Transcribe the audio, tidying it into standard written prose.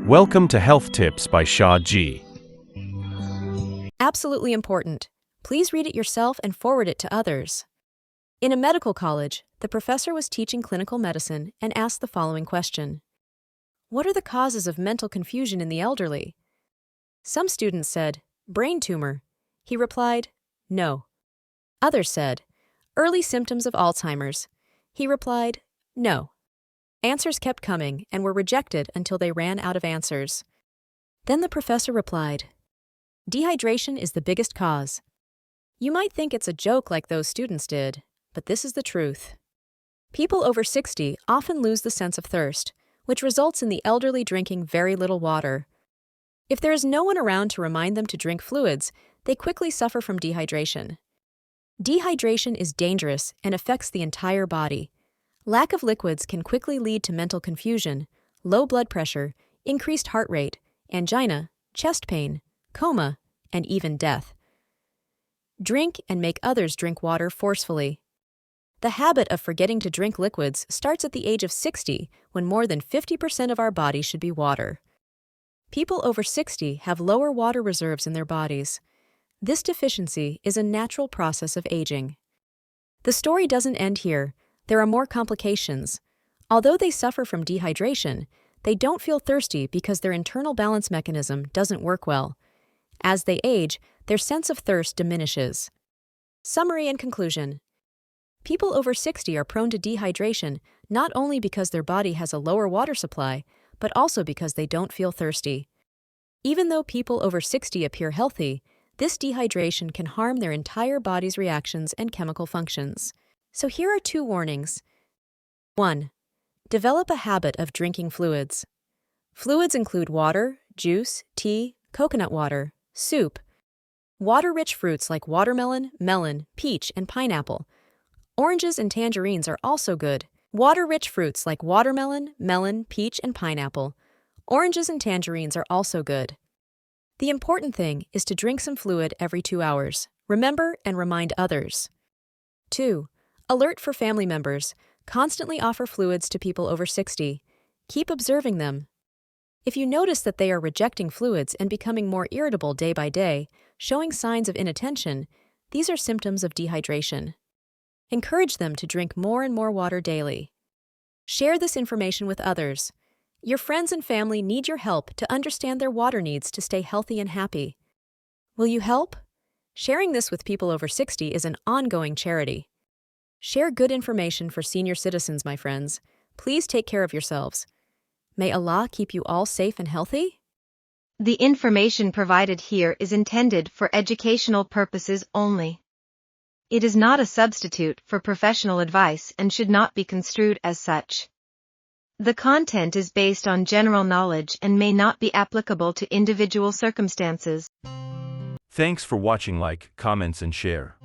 Welcome to Health Tips by Shah G. Absolutely important. Please read it yourself and forward it to others. In a medical college, the professor was teaching clinical medicine and asked the following question: what are the causes of mental confusion in the elderly? Some students said, brain tumor. He replied, no. Others said, early symptoms of Alzheimer's. He replied, no. Answers kept coming and were rejected until they ran out of answers. Then the professor replied, dehydration is the biggest cause. You might think it's a joke like those students did, but this is the truth. People over 60 often lose the sense of thirst, which results in the elderly drinking very little water. If there is no one around to remind them to drink fluids, they quickly suffer from dehydration. Dehydration is dangerous and affects the entire body. Lack of liquids can quickly lead to mental confusion, low blood pressure, increased heart rate, angina, chest pain, coma, and even death. Drink and make others drink water forcefully. The habit of forgetting to drink liquids starts at the age of 60, when more than 50% of our body should be water. People over 60 have lower water reserves in their bodies. This deficiency is a natural process of aging. The story doesn't end here. There are more complications. Although they suffer from dehydration, they don't feel thirsty because their internal balance mechanism doesn't work well. As they age, their sense of thirst diminishes. Summary and conclusion. People over 60 are prone to dehydration not only because their body has a lower water supply, but also because they don't feel thirsty. Even though people over 60 appear healthy, this dehydration can harm their entire body's reactions and chemical functions. So here are 2 warnings. 1. Develop a habit of drinking fluids. Fluids include water, juice, tea, coconut water, soup. Water-rich fruits like watermelon, melon, peach, and pineapple. Oranges and tangerines are also good. Water-rich fruits like watermelon, melon, peach, and pineapple. Oranges and tangerines are also good. The important thing is to drink some fluid every 2 hours. Remember and remind others. 2. Alert for family members. Constantly offer fluids to people over 60. Keep observing them. If you notice that they are rejecting fluids and becoming more irritable day by day, showing signs of inattention, these are symptoms of dehydration. Encourage them to drink more and more water daily. Share this information with others. Your friends and family need your help to understand their water needs to stay healthy and happy. Will you help? Sharing this with people over 60 is an ongoing charity. Share good information for senior citizens, my friends. Please take care of yourselves. May Allah keep you all safe and healthy? The information provided here is intended for educational purposes only. It is not a substitute for professional advice and should not be construed as such. The content is based on general knowledge and may not be applicable to individual circumstances. Thanks for watching. Like, comments, and share.